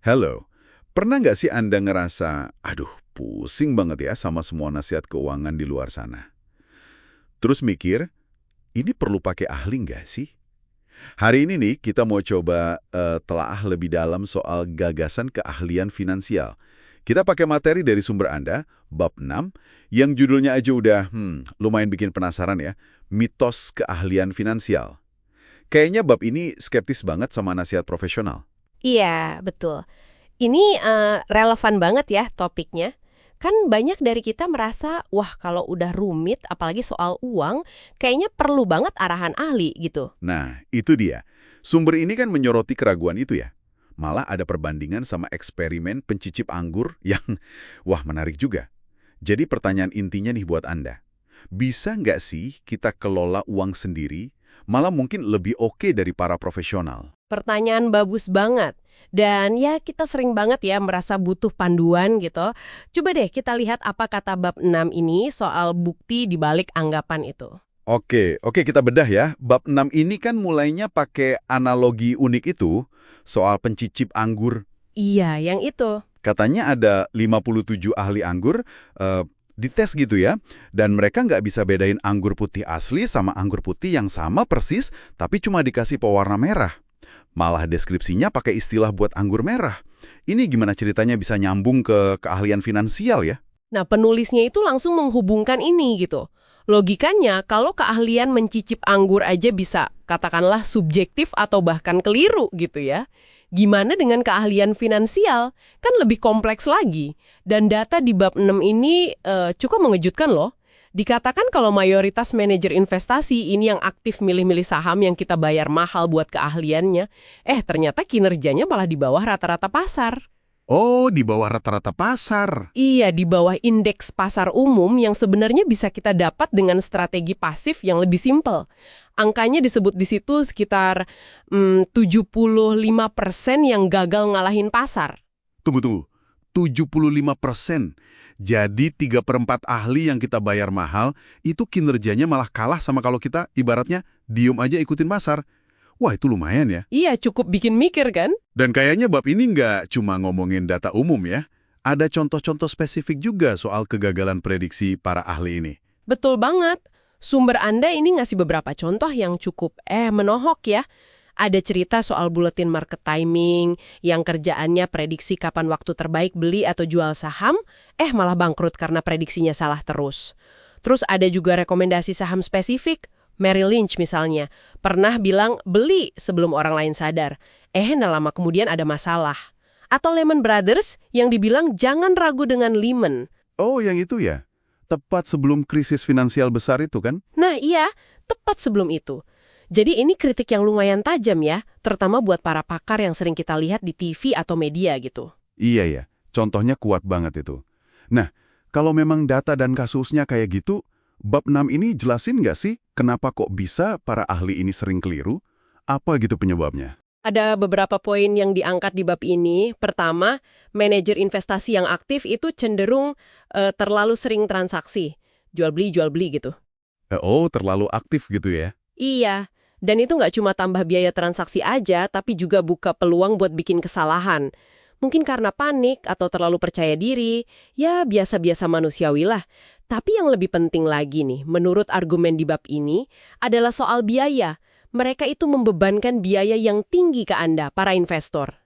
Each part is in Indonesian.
Halo, pernah nggak sih Anda ngerasa, aduh pusing banget ya sama semua nasihat keuangan di luar sana? Terus mikir, ini perlu pakai ahli nggak sih? Hari ini nih kita mau coba telaah lebih dalam soal gagasan keahlian finansial. Kita pakai materi dari sumber Anda, bab 6, yang judulnya aja udah lumayan bikin penasaran ya, mitos keahlian finansial. Kayaknya bab ini skeptis banget sama nasihat profesional. Iya, betul. Ini relevan banget ya topiknya. Kan banyak dari kita merasa, wah kalau udah rumit, apalagi soal uang, kayaknya perlu banget arahan ahli gitu. Nah, itu dia. Sumber ini kan menyoroti keraguan itu ya. Malah ada perbandingan sama eksperimen pencicip anggur yang, wah menarik juga. Jadi pertanyaan intinya nih buat Anda. Bisa nggak sih kita kelola uang sendiri, malah mungkin lebih oke dari para profesional? Pertanyaan bagus banget. Dan ya kita sering banget ya merasa butuh panduan gitu. Coba deh kita lihat apa kata bab 6 ini soal bukti di balik anggapan itu. Oke, kita bedah ya. Bab 6 ini kan mulainya pakai analogi unik itu, soal pencicip anggur. Iya, yang itu. Katanya ada 57 ahli anggur, dites gitu ya, dan mereka nggak bisa bedain anggur putih asli sama anggur putih yang sama persis, tapi cuma dikasih pewarna merah. Malah deskripsinya pakai istilah buat anggur merah. Ini gimana ceritanya bisa nyambung ke keahlian finansial ya? Nah, penulisnya itu langsung menghubungkan ini gitu. Logikanya, kalau keahlian mencicip anggur aja bisa, katakanlah subjektif atau bahkan keliru gitu ya. Gimana dengan keahlian finansial? Kan lebih kompleks lagi. Dan data di bab 6 ini cukup mengejutkan loh. Dikatakan kalau mayoritas manajer investasi ini yang aktif milih-milih saham yang kita bayar mahal buat keahliannya, ternyata kinerjanya malah di bawah rata-rata pasar. Oh, di bawah rata-rata pasar. Iya, di bawah indeks pasar umum yang sebenarnya bisa kita dapat dengan strategi pasif yang lebih simpel. Angkanya disebut di situ sekitar 75% yang gagal ngalahin pasar. Tunggu. 75%. Jadi 3/4 ahli yang kita bayar mahal, itu kinerjanya malah kalah sama kalau kita ibaratnya diem aja ikutin pasar. Wah, itu lumayan ya. Iya, cukup bikin mikir kan? Dan kayaknya bab ini nggak cuma ngomongin data umum ya. Ada contoh-contoh spesifik juga soal kegagalan prediksi para ahli ini. Betul banget. Sumber Anda ini ngasih beberapa contoh yang cukup menohok ya. Ada cerita soal buletin market timing, yang kerjaannya prediksi kapan waktu terbaik beli atau jual saham, malah bangkrut karena prediksinya salah terus. Terus ada juga rekomendasi saham spesifik, Merrill Lynch misalnya, pernah bilang beli sebelum orang lain sadar. Nggak lama kemudian ada masalah. Atau Lehman Brothers yang dibilang jangan ragu dengan Lehman. Oh, yang itu ya? Tepat sebelum krisis finansial besar itu kan? Nah iya, tepat sebelum itu. Jadi ini kritik yang lumayan tajam ya, terutama buat para pakar yang sering kita lihat di TV atau media gitu. Iya ya, contohnya kuat banget itu. Nah, kalau memang data dan kasusnya kayak gitu, bab 6 ini jelasin nggak sih kenapa kok bisa para ahli ini sering keliru? Apa gitu penyebabnya? Ada beberapa poin yang diangkat di bab ini. Pertama, manajer investasi yang aktif itu cenderung terlalu sering transaksi. Jual beli gitu. Oh, terlalu aktif gitu ya? Iya, dan itu nggak cuma tambah biaya transaksi aja, tapi juga buka peluang buat bikin kesalahan. Mungkin karena panik atau terlalu percaya diri, ya biasa-biasa manusiawi lah. Tapi yang lebih penting lagi nih, menurut argumen di bab ini, adalah soal biaya. Mereka itu membebankan biaya yang tinggi ke Anda, para investor.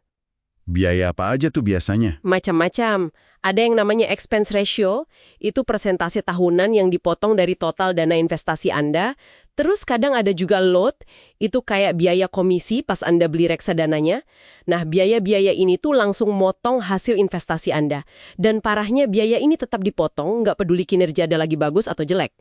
Biaya apa aja tuh biasanya? Macam-macam. Ada yang namanya expense ratio, itu persentase tahunan yang dipotong dari total dana investasi Anda. Terus kadang ada juga load, itu kayak biaya komisi pas Anda beli reksadananya. Nah, biaya-biaya ini tuh langsung motong hasil investasi Anda. Dan parahnya biaya ini tetap dipotong, nggak peduli kinerja Anda lagi bagus atau jelek.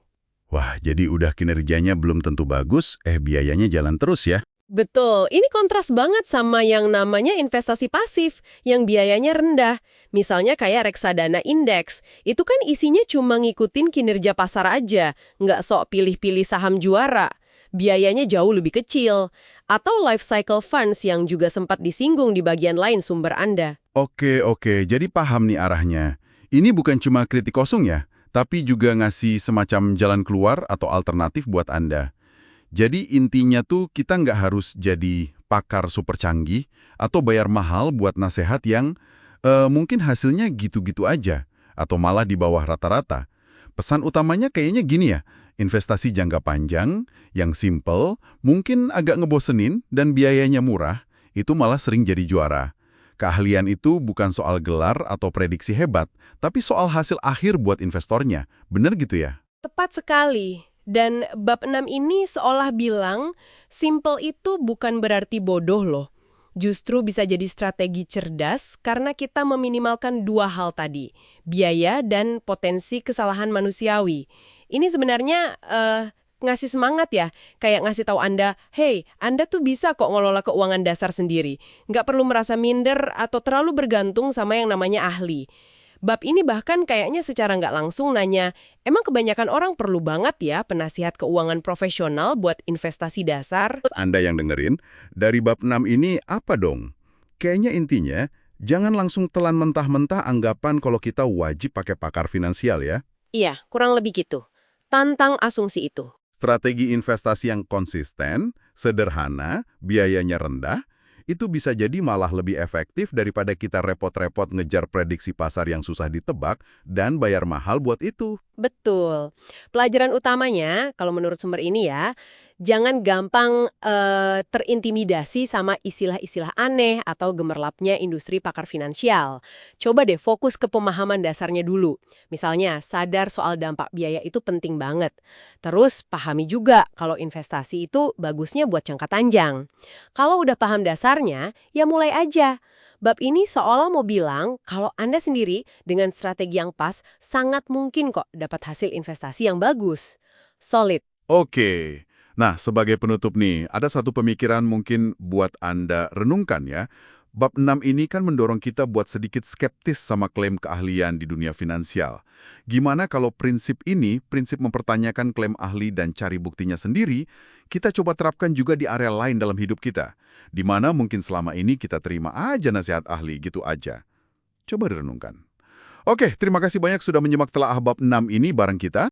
Wah, jadi udah kinerjanya belum tentu bagus, biayanya jalan terus ya? Betul, ini kontras banget sama yang namanya investasi pasif, yang biayanya rendah. Misalnya kayak reksadana indeks, itu kan isinya cuma ngikutin kinerja pasar aja, nggak sok pilih-pilih saham juara. Biayanya jauh lebih kecil. Atau life cycle funds yang juga sempat disinggung di bagian lain sumber Anda. Oke, jadi paham nih arahnya. Ini bukan cuma kritik kosong ya, tapi juga ngasih semacam jalan keluar atau alternatif buat Anda. Jadi intinya tuh kita nggak harus jadi pakar super canggih, atau bayar mahal buat nasehat yang mungkin hasilnya gitu-gitu aja, atau malah di bawah rata-rata. Pesan utamanya kayaknya gini ya, investasi jangka panjang, yang simple, mungkin agak ngebosenin, dan biayanya murah, itu malah sering jadi juara. Keahlian itu bukan soal gelar atau prediksi hebat, tapi soal hasil akhir buat investornya. Bener gitu ya? Tepat sekali. Dan bab 6 ini seolah bilang, simple itu bukan berarti bodoh loh. Justru bisa jadi strategi cerdas karena kita meminimalkan dua hal tadi, biaya dan potensi kesalahan manusiawi. Ini sebenarnya ngasih semangat ya, kayak ngasih tahu Anda, hey, Anda tuh bisa kok ngelola keuangan dasar sendiri. Nggak perlu merasa minder atau terlalu bergantung sama yang namanya ahli. Bab ini bahkan kayaknya secara nggak langsung nanya, emang kebanyakan orang perlu banget ya penasihat keuangan profesional buat investasi dasar? Anda yang dengerin, dari bab 6 ini apa dong? Kayaknya intinya, jangan langsung telan mentah-mentah anggapan kalau kita wajib pakai pakar finansial ya. Iya, kurang lebih gitu. Tantang asumsi itu. Strategi investasi yang konsisten, sederhana, biayanya rendah, itu bisa jadi malah lebih efektif daripada kita repot-repot ngejar prediksi pasar yang susah ditebak dan bayar mahal buat itu. Betul. Pelajaran utamanya, kalau menurut sumber ini ya, jangan gampang terintimidasi sama istilah-istilah aneh atau gemerlapnya industri pakar finansial. Coba deh fokus ke pemahaman dasarnya dulu. Misalnya, sadar soal dampak biaya itu penting banget. Terus, pahami juga kalau investasi itu bagusnya buat jangka panjang. Kalau udah paham dasarnya, ya mulai aja. Bab ini seolah mau bilang kalau Anda sendiri dengan strategi yang pas sangat mungkin kok dapat hasil investasi yang bagus. Solid. Oke. Nah, sebagai penutup nih, ada satu pemikiran mungkin buat Anda renungkan ya. Bab 6 ini kan mendorong kita buat sedikit skeptis sama klaim keahlian di dunia finansial. Gimana kalau prinsip ini, prinsip mempertanyakan klaim ahli dan cari buktinya sendiri, kita coba terapkan juga di area lain dalam hidup kita. Di mana mungkin selama ini kita terima aja nasihat ahli gitu aja. Coba direnungkan. Oke, terima kasih banyak sudah menyimak telaah bab 6 ini bareng kita.